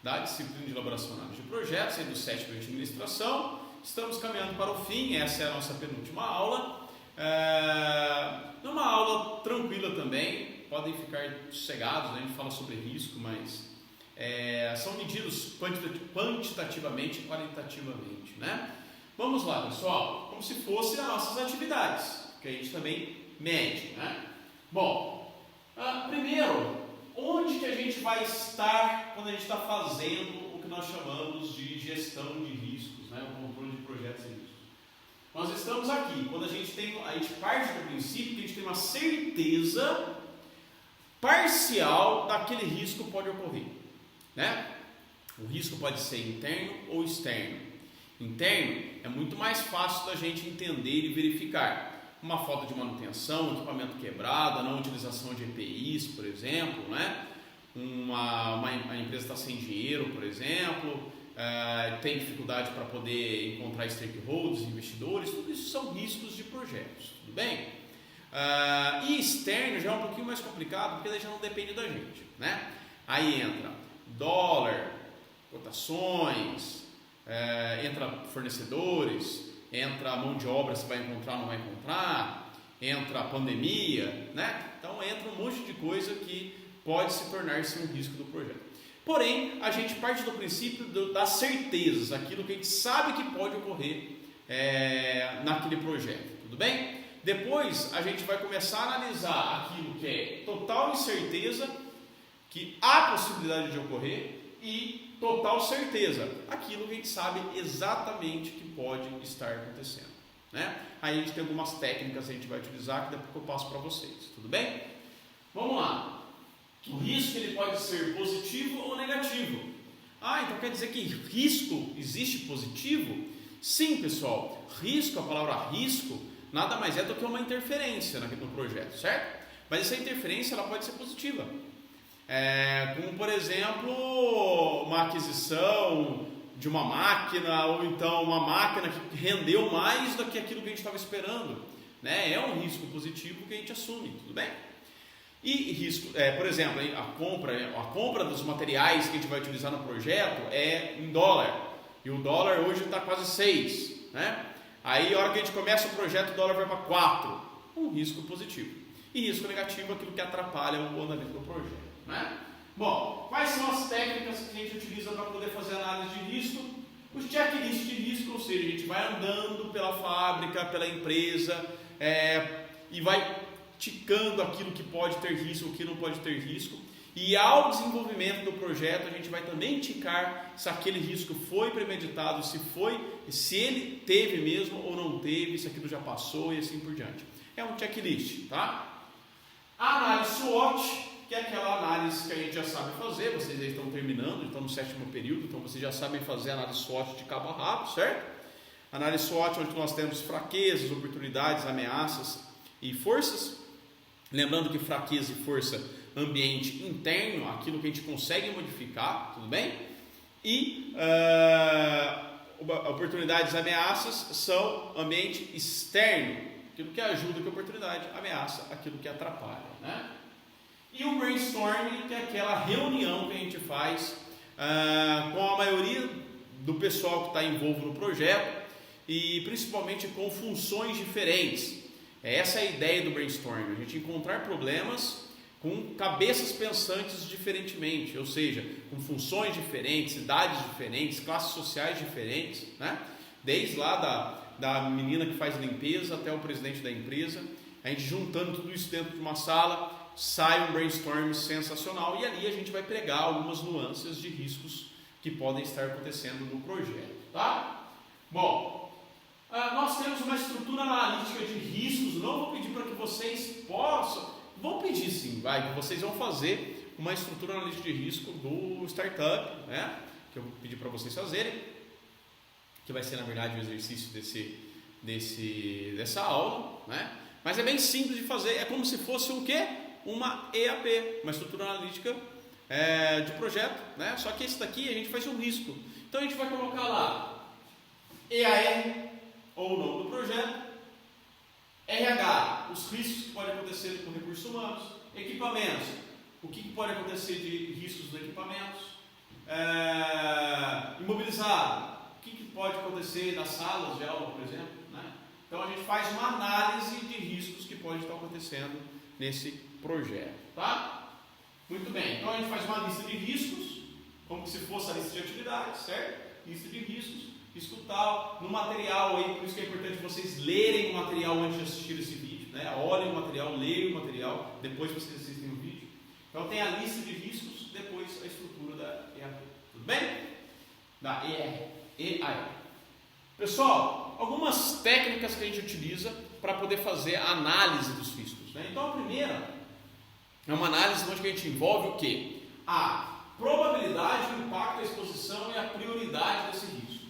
da disciplina de elaboração e análise de projetos, do sétimo de administração. Estamos caminhando para o fim, essa é a nossa penúltima aula. Numa aula tranquila também, podem ficar sossegados, a gente fala sobre risco, mas são medidos quantitativamente e qualitativamente, né? Vamos lá, pessoal, como se fossem as nossas atividades, que a gente também mede, né? Bom, primeiro, onde que a gente vai estar quando a gente está fazendo o que nós chamamos de gestão de riscos, né? O controle de projetos e riscos. Nós estamos aqui, quando a gente parte do princípio que a gente tem uma certeza parcial daquele risco pode ocorrer, né? O risco pode ser interno ou externo. Interno é muito mais fácil da gente entender e verificar. Uma falta de manutenção, um equipamento quebrado, a não utilização de EPIs, por exemplo, né? Uma empresa está sem dinheiro, por exemplo, tem dificuldade para poder encontrar stakeholders, investidores, tudo isso são riscos de projetos, tudo bem? E externo já é um pouquinho mais complicado, porque daí já não depende da gente, né? Aí entra dólar, cotações, entra fornecedores, entra a mão de obra, se vai encontrar ou não vai encontrar, entra a pandemia, né? Então entra um monte de coisa que pode se tornar-se um risco do projeto. Porém, a gente parte do princípio das certezas, aquilo que a gente sabe que pode ocorrer naquele projeto, tudo bem? Depois a gente vai começar a analisar aquilo que é total incerteza, que há possibilidade de ocorrer, e total certeza, aquilo que a gente sabe exatamente que pode estar acontecendo, né? Aí a gente tem algumas técnicas que a gente vai utilizar que depois eu passo para vocês, tudo bem? Vamos lá. O risco ele pode ser positivo ou negativo. Então quer dizer que risco existe positivo? Sim, pessoal. Risco, a palavra risco, nada mais é do que uma interferência no projeto, certo? Mas essa interferência ela pode ser positiva. Como por exemplo uma aquisição de uma máquina, ou então uma máquina que rendeu mais do que aquilo que a gente estava esperando, né? É um risco positivo que a gente assume, tudo bem? E risco, por exemplo, a compra dos materiais que a gente vai utilizar no projeto é em dólar, e o dólar hoje está quase 6, né? Aí a hora que a gente começa o projeto o dólar vai para 4, um risco positivo. E risco negativo é aquilo que atrapalha o andamento do projeto, né? Bom, quais são as técnicas que a gente utiliza para poder fazer análise de risco? Os checklists de risco, ou seja, a gente vai andando pela fábrica, pela empresa, e vai ticando aquilo que pode ter risco, o que não pode ter risco, e ao desenvolvimento do projeto a gente vai também ticar se aquele risco foi premeditado, se ele teve mesmo ou não teve, se aquilo já passou e assim por diante. É um checklist, tá? A análise SWOT, que é aquela análise que a gente já sabe fazer, vocês já estão terminando, estão no 7º período, então vocês já sabem fazer a análise SWOT de cabo a rabo, certo? Análise SWOT onde nós temos fraquezas, oportunidades, ameaças e forças. Lembrando que fraqueza e força, ambiente interno, aquilo que a gente consegue modificar, tudo bem? E oportunidades e ameaças são ambiente externo, aquilo que ajuda, que oportunidade, ameaça, aquilo que atrapalha, né? E o brainstorming, que é aquela reunião que a gente faz com a maioria do pessoal que está envolvido no projeto e principalmente com funções diferentes. Essa é a ideia do brainstorming, a gente encontrar problemas com cabeças pensantes diferentemente, ou seja, com funções diferentes, idades diferentes, classes sociais diferentes, né? Desde lá da menina que faz limpeza até o presidente da empresa, a gente juntando tudo isso dentro de uma sala, sai um brainstorm sensacional e ali a gente vai pregar algumas nuances de riscos que podem estar acontecendo no projeto, tá? Bom, nós temos uma estrutura analítica de riscos, não vou pedir para que vocês possam, vou pedir sim, que vocês vão fazer uma estrutura analítica de risco do startup, né? Que eu vou pedir para vocês fazerem, que vai ser na verdade o exercício dessa aula, né? Mas é bem simples de fazer, é como se fosse o quê? Uma EAP, uma estrutura analítica de projeto, né? Só que esse daqui a gente faz um risco. Então a gente vai colocar lá EAR, ou o nome do projeto, RH, os riscos que podem acontecer com recursos humanos, equipamentos, o que pode acontecer de riscos dos equipamentos, pode acontecer nas salas de aula, por exemplo, né? Então a gente faz uma análise de riscos que pode estar acontecendo nesse projeto, tá? Muito bem, então a gente faz uma lista de riscos, como se fosse a lista de atividades, certo? Lista de riscos, risco tal, no material aí, por isso que é importante vocês lerem o material antes de assistir esse vídeo, né? Olhem o material, leiam o material, depois vocês assistem o vídeo. Então tem a lista de riscos, depois a estrutura da EAP, tudo bem? Da EAE. Pessoal, algumas técnicas que a gente utiliza para poder fazer a análise dos riscos, né? Então a primeira é uma análise onde a gente envolve o quê? A probabilidade, o impacto, a exposição e a prioridade desse risco.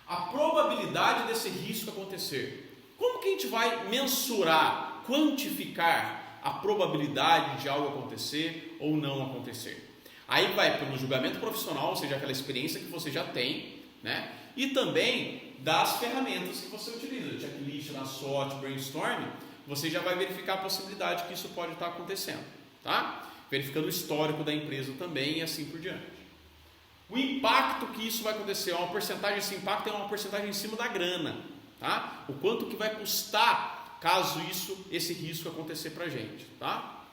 A probabilidade desse risco acontecer. Como que a gente vai mensurar, quantificar a probabilidade de algo acontecer ou não acontecer? Aí vai pelo julgamento profissional, ou seja, aquela experiência que você já tem, né? E também das ferramentas que você utiliza, checklist, na SWOT, brainstorming, você já vai verificar a possibilidade que isso pode estar acontecendo, tá? Verificando o histórico da empresa também e assim por diante. O impacto que isso vai acontecer, uma porcentagem, esse impacto é uma porcentagem em cima da grana, tá? O quanto que vai custar caso esse risco acontecer pra gente, tá?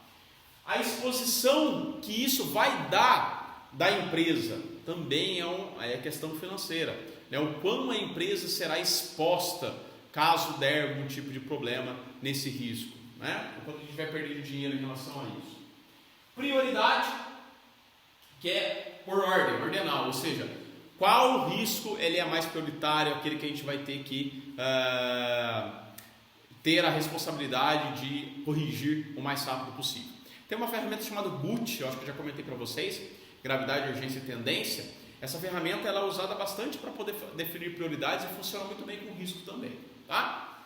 A exposição que isso vai dar da empresa também é questão financeira, né? O quão a empresa será exposta caso der algum tipo de problema nesse risco, né? O quanto a gente vai perder dinheiro em relação a isso. Prioridade, que é por ordem, ordenal, ou seja, qual risco ele é mais prioritário, aquele que a gente vai ter que ter a responsabilidade de corrigir o mais rápido possível. Tem uma ferramenta chamada GUT, eu acho que eu já comentei para vocês, Gravidade, Urgência e Tendência. Essa ferramenta ela é usada bastante para poder definir prioridades e funciona muito bem com risco também, tá?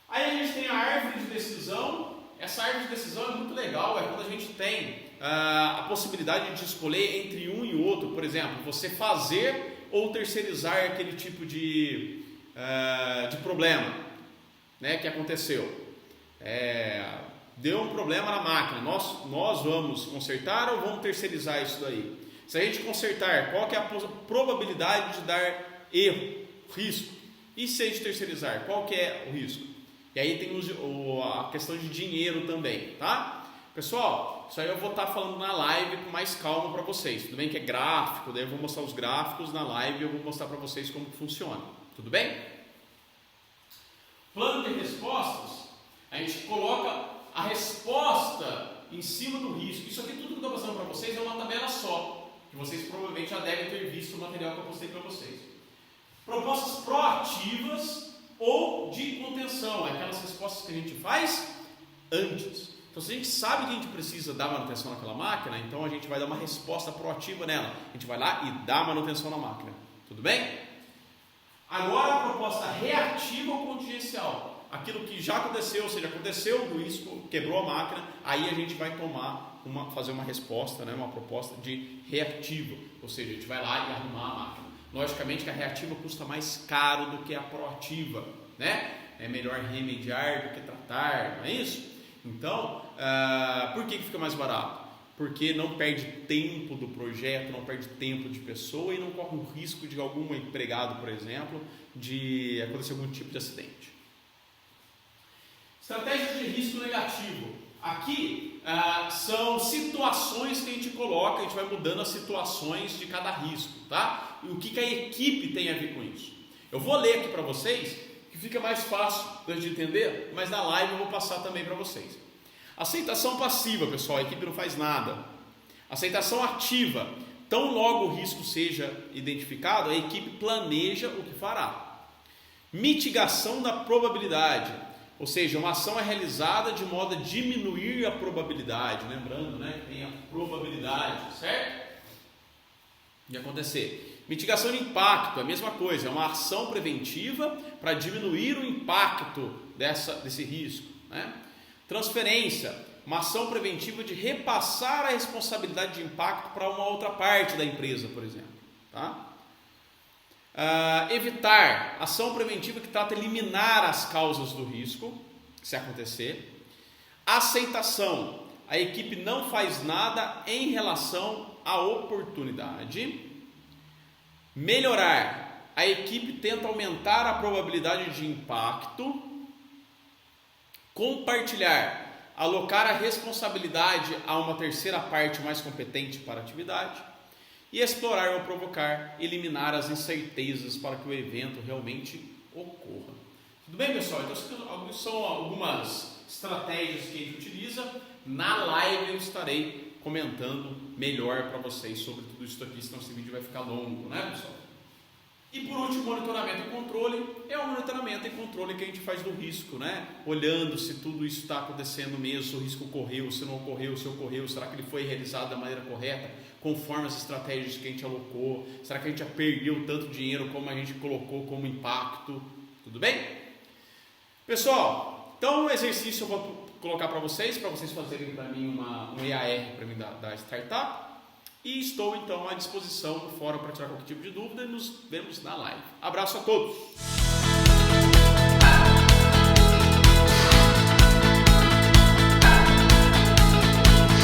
Aí a gente tem a árvore de decisão. Essa árvore de decisão é muito legal, é quando a gente tem a possibilidade de escolher entre um e outro. Por exemplo, você fazer ou terceirizar aquele tipo de problema, né, que aconteceu. Deu um problema na máquina, nós vamos consertar ou vamos terceirizar isso daí? Se a gente consertar, qual que é a probabilidade de dar erro, risco? E se a gente terceirizar, qual que é o risco? E aí tem a questão de dinheiro também, tá? Pessoal, isso aí eu vou estar falando na live com mais calma para vocês. Tudo bem que é gráfico, daí eu vou mostrar os gráficos na live e eu vou mostrar para vocês como que funciona. Tudo bem? Plano de respostas, a gente coloca a resposta em cima do risco. Isso aqui tudo que eu estou passando para vocês é uma tabela só, que vocês provavelmente já devem ter visto o material que eu postei para vocês. Propostas proativas ou de contenção, aquelas respostas que a gente faz antes. Então, se a gente sabe que a gente precisa dar manutenção naquela máquina, então a gente vai dar uma resposta proativa nela. A gente vai lá e dá manutenção na máquina. Tudo bem? Agora a proposta reativa ou contingencial. Aquilo que já aconteceu, ou seja, aconteceu o risco, quebrou a máquina, aí a gente vai fazer uma resposta, né, uma proposta de reativa. Ou seja, a gente vai lá e arrumar a máquina. Logicamente que a reativa custa mais caro do que a proativa, né? É melhor remediar do que tratar, não é isso? Então, por que fica mais barato? Porque não perde tempo do projeto, não perde tempo de pessoa e não corre o risco de algum empregado, por exemplo, de acontecer algum tipo de acidente. Estratégia de risco negativo. Aqui são situações que a gente coloca, a gente vai mudando as situações de cada risco, tá? E o que a equipe tem a ver com isso? Eu vou ler aqui para vocês, que fica mais fácil de entender, mas na live eu vou passar também para vocês. Aceitação passiva, pessoal, a equipe não faz nada. Aceitação ativa, tão logo o risco seja identificado, a equipe planeja o que fará. Mitigação da probabilidade, ou seja, uma ação é realizada de modo a diminuir a probabilidade, lembrando, né, que tem a probabilidade, certo? De acontecer. Mitigação de impacto, a mesma coisa, é uma ação preventiva para diminuir o impacto desse risco, né? Transferência, uma ação preventiva de repassar a responsabilidade de impacto para uma outra parte da empresa, por exemplo, tá? Evitar, ação preventiva que trata de eliminar as causas do risco, se acontecer. Aceitação, a equipe não faz nada em relação à oportunidade. Melhorar, a equipe tenta aumentar a probabilidade de impacto, compartilhar, alocar a responsabilidade a uma terceira parte mais competente para a atividade e explorar ou provocar, eliminar as incertezas para que o evento realmente ocorra. Tudo bem, pessoal? Então, são algumas estratégias que a gente utiliza. Na live eu estarei comentando melhor para vocês sobre tudo isso aqui, senão esse vídeo vai ficar longo, né, pessoal? E por último, monitoramento e controle. É o monitoramento e controle que a gente faz do risco, né? Olhando se tudo isso está acontecendo mesmo, se o risco ocorreu, se não ocorreu, se ocorreu, será que ele foi realizado da maneira correta, conforme as estratégias que a gente alocou, será que a gente já perdeu tanto dinheiro como a gente colocou como impacto, tudo bem? Pessoal, então o exercício eu vou colocar para vocês fazerem para mim um EAR para mim da startup. E estou então à disposição do fórum para tirar qualquer tipo de dúvida e nos vemos na live. Abraço a todos!